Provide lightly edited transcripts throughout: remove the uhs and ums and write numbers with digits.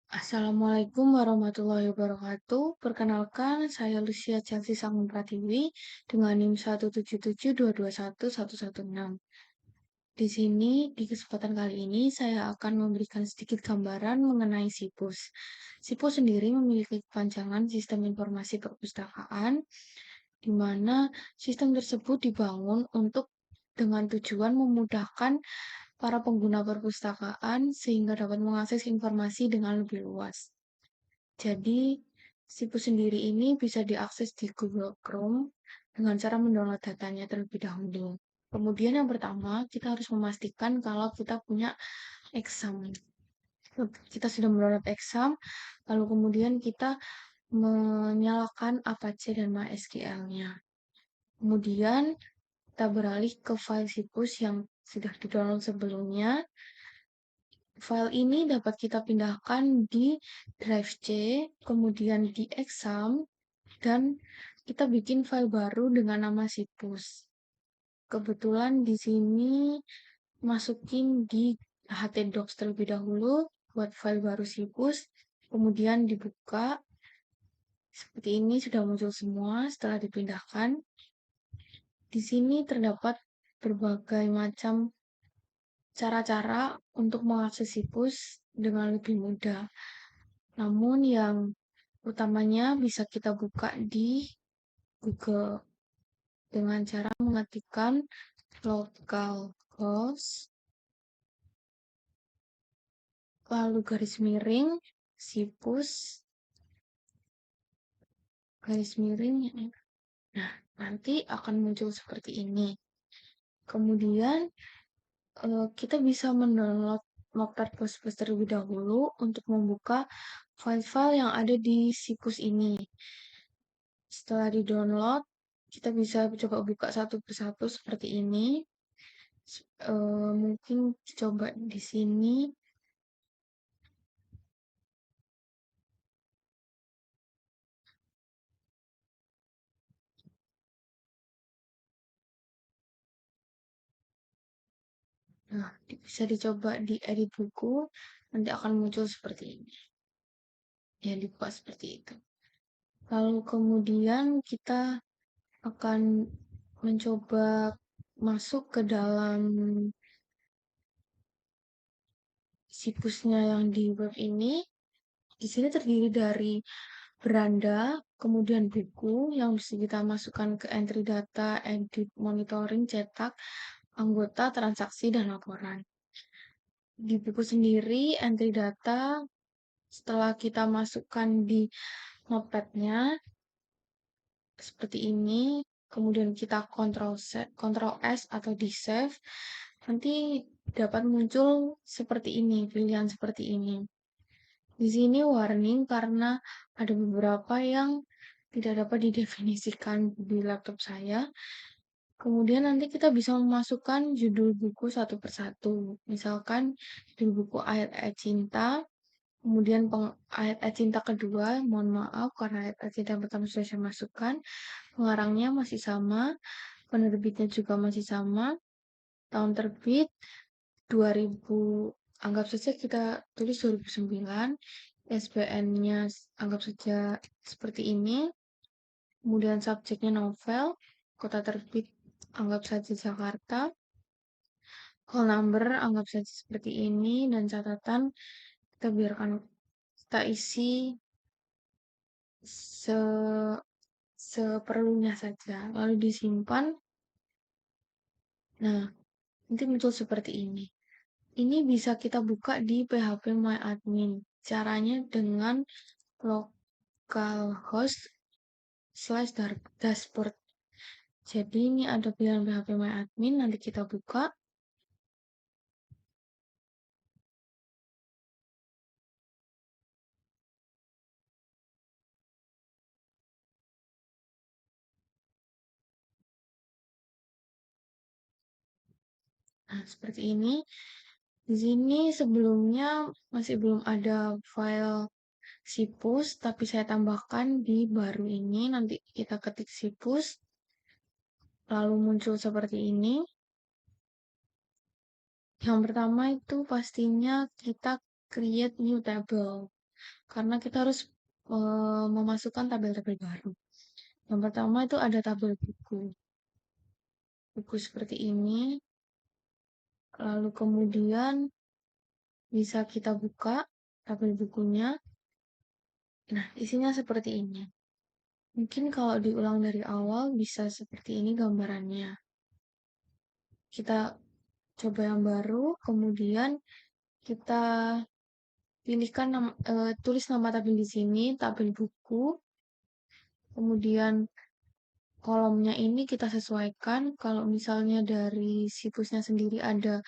Assalamualaikum warahmatullahi wabarakatuh. Perkenalkan, saya Lucia Chelsea Sangun Pratiwi dengan NIM 177221116. Di sini, di kesempatan kali ini, saya akan memberikan sedikit gambaran mengenai SIPUS. SIPUS sendiri memiliki kepanjangan Sistem Informasi Perpustakaan, di mana sistem tersebut dibangun dengan tujuan memudahkan para pengguna perpustakaan sehingga dapat mengakses informasi dengan lebih luas. Jadi, situs sendiri ini bisa diakses di Google Chrome dengan cara mendownload datanya terlebih dahulu. Kemudian yang pertama, kita harus memastikan kalau kita punya exam. Kita sudah mendownload exam, lalu kemudian kita menyalakan Apache dan MySQL-nya. Kemudian kita beralih ke file situs yang sudah di-download sebelumnya. File ini dapat kita pindahkan di drive C, kemudian di exam, dan kita bikin file baru dengan nama situs. Kebetulan di sini masukin di htdocs terlebih dahulu buat file baru situs, kemudian dibuka. Seperti ini sudah muncul semua setelah dipindahkan. Di sini terdapat berbagai macam cara-cara untuk mengakses situs dengan lebih mudah. Namun yang utamanya bisa kita buka di Google dengan cara mengetikkan localhost lalu garis miring situs garis miring. Nah, nanti akan muncul seperti ini. Kemudian kita bisa mendownload Notepad++ terlebih dahulu untuk membuka file-file yang ada di situs ini. Setelah di-download, kita bisa coba buka satu persatu seperti ini. Mungkin coba di sini. Nah, bisa dicoba di edit buku, nanti akan muncul seperti ini. Ya, dibuka seperti itu. Lalu kemudian kita akan mencoba masuk ke dalam situsnya yang di web ini. Di sini terdiri dari beranda, kemudian buku yang bisa kita masukkan ke entry data, edit, monitoring, cetak, anggota, transaksi, dan laporan. Di buku sendiri, entry data, setelah kita masukkan di notepad-nya, seperti ini, kemudian kita Ctrl S atau di save, nanti dapat muncul seperti ini, pilihan seperti ini. Di sini warning karena ada beberapa yang tidak dapat didefinisikan di laptop saya. Kemudian nanti kita bisa memasukkan judul buku satu persatu. Misalkan judul buku Ayat-Ayat Cinta, kemudian ayat-ayat cinta kedua, mohon maaf karena ayat-ayat cinta yang pertama sudah saya masukkan. Pengarangnya masih sama, penerbitnya juga masih sama, tahun terbit 2000, anggap saja kita tulis 2009, SBN-nya anggap saja seperti ini, kemudian subjeknya novel, kota terbit anggap saja Jakarta, call number anggap saja seperti ini, dan catatan kita biarkan kita isi seperlunya saja, lalu disimpan. Nah, nanti muncul seperti ini. Ini bisa kita buka di PHP My Admin. Caranya dengan localhost/dashboard. Jadi ini ada pilihan PHP My Admin, nanti kita buka. Nah, seperti ini. Di sini sebelumnya masih belum ada file sipus, tapi saya tambahkan di baru ini. Nanti kita ketik sipus, lalu muncul seperti ini. Yang pertama itu pastinya kita create new table. karena kita harus memasukkan tabel-tabel baru. Yang pertama itu ada tabel buku. Buku seperti ini, lalu kemudian bisa kita buka tabel bukunya. Nah, isinya seperti ini. Mungkin kalau diulang dari awal bisa seperti ini gambarannya. Kita coba yang baru, kemudian kita pilihkan tulis nama tabel di sini, tabel buku. Kemudian kolomnya ini kita sesuaikan. Kalau misalnya dari situsnya sendiri ada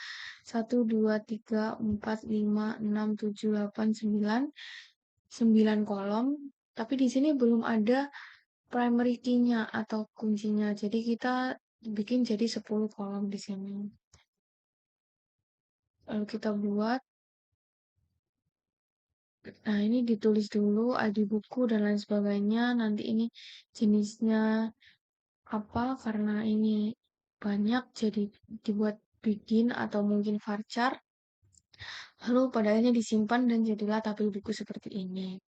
1, 2, 3, 4, 5, 6, 7, 8, 9, 9 kolom. Tapi di sini belum ada primary key-nya atau kuncinya. Jadi kita bikin jadi 10 kolom di sini. Lalu kita buat. Nah, ini ditulis dulu ID buku dan lain sebagainya. Nanti ini jenisnya apa karena ini banyak jadi dibuat begin atau mungkin varchar. Lalu pada akhirnya disimpan dan jadilah tabel buku seperti ini.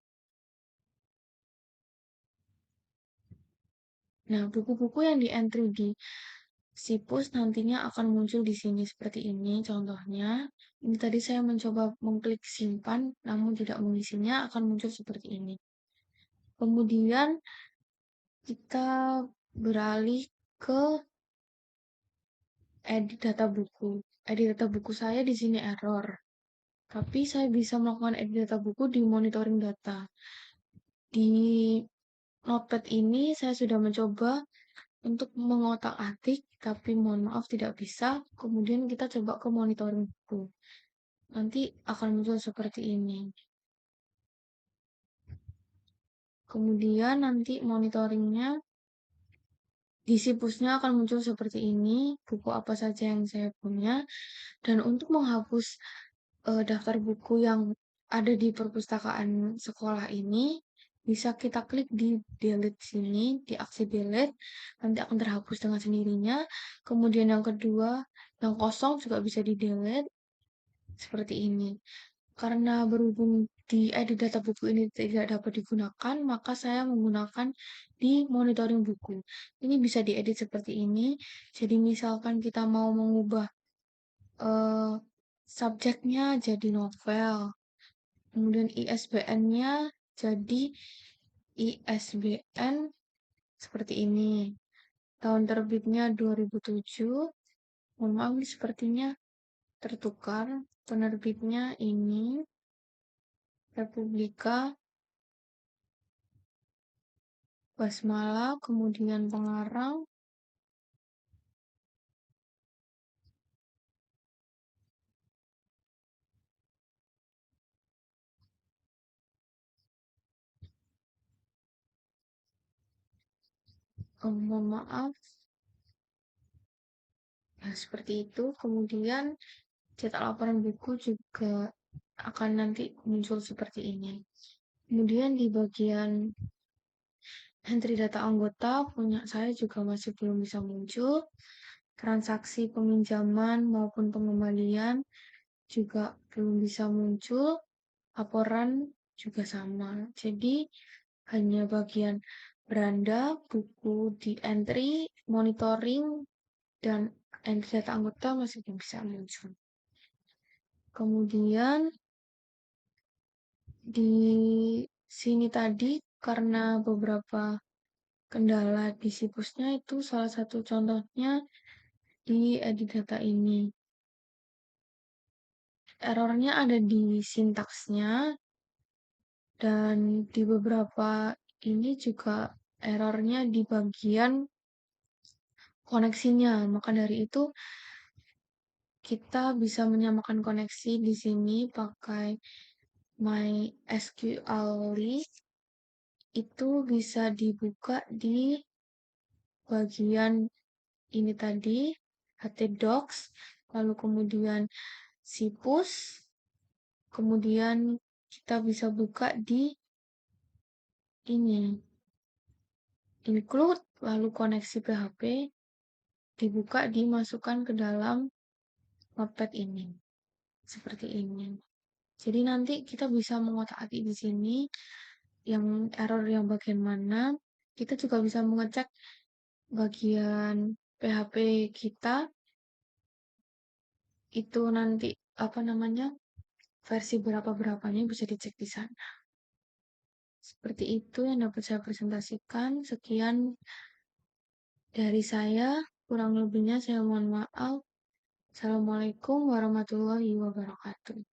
Nah, buku-buku yang di entry di Sipus nantinya akan muncul di sini seperti ini contohnya. Ini tadi saya mencoba mengklik simpan namun tidak mengisinya, akan muncul seperti ini. Kemudian kita beralih ke edit data buku. Edit data buku saya di sini error. Tapi saya bisa melakukan edit data buku di monitoring data. Di Notepad ini saya sudah mencoba untuk mengotak-atik, tapi mohon maaf tidak bisa. Kemudian kita coba ke monitoring buku. Nanti akan muncul seperti ini. Kemudian nanti monitoringnya di sipusnya akan muncul seperti ini, buku apa saja yang saya punya. Dan untuk menghapus daftar buku yang ada di perpustakaan sekolah ini, bisa kita klik di delete sini, di aksi delete, nanti akan terhapus dengan sendirinya. Kemudian yang kedua, yang kosong juga bisa di delete, seperti ini. Karena berhubung di edit data buku ini tidak dapat digunakan, maka saya menggunakan di monitoring buku. Ini bisa diedit seperti ini. Jadi misalkan kita mau mengubah eh, subjeknya jadi novel, kemudian ISBN-nya jadi ISBN seperti ini. Tahun terbitnya 2007. Mohon maaf ini sepertinya tertukar. Penerbitnya ini Republika Basmala, kemudian pengarang, mohon maaf, ya seperti itu. Kemudian cetak laporan buku juga akan nanti muncul seperti ini. Kemudian di bagian entry data anggota punya saya juga masih belum bisa muncul. Transaksi peminjaman maupun pengembalian juga belum bisa muncul. Laporan juga sama. Jadi hanya bagian beranda, buku di entry, monitoring, dan entry data anggota masih belum bisa muncul. Kemudian di sini tadi karena beberapa kendala di sipusnya itu salah satu contohnya di edit data ini. Errornya ada di sintaksnya dan di beberapa ini juga errornya di bagian koneksinya. Maka dari itu kita bisa menyamakan koneksi di sini pakai MySQL list. Itu bisa dibuka di bagian ini tadi, htdocs, lalu kemudian sipus, kemudian kita bisa buka di ini, include, lalu koneksi PHP, dibuka, dimasukkan ke dalam Notepad ini. Seperti ini. Jadi nanti kita bisa mengotak-atik di sini yang error yang bagian mana. Kita juga bisa mengecek bagian PHP kita itu nanti apa namanya versi berapa-berapanya bisa dicek di sana. Seperti itu yang dapat saya presentasikan. Sekian dari saya, kurang lebihnya saya mohon maaf. Assalamualaikum warahmatullahi wabarakatuh.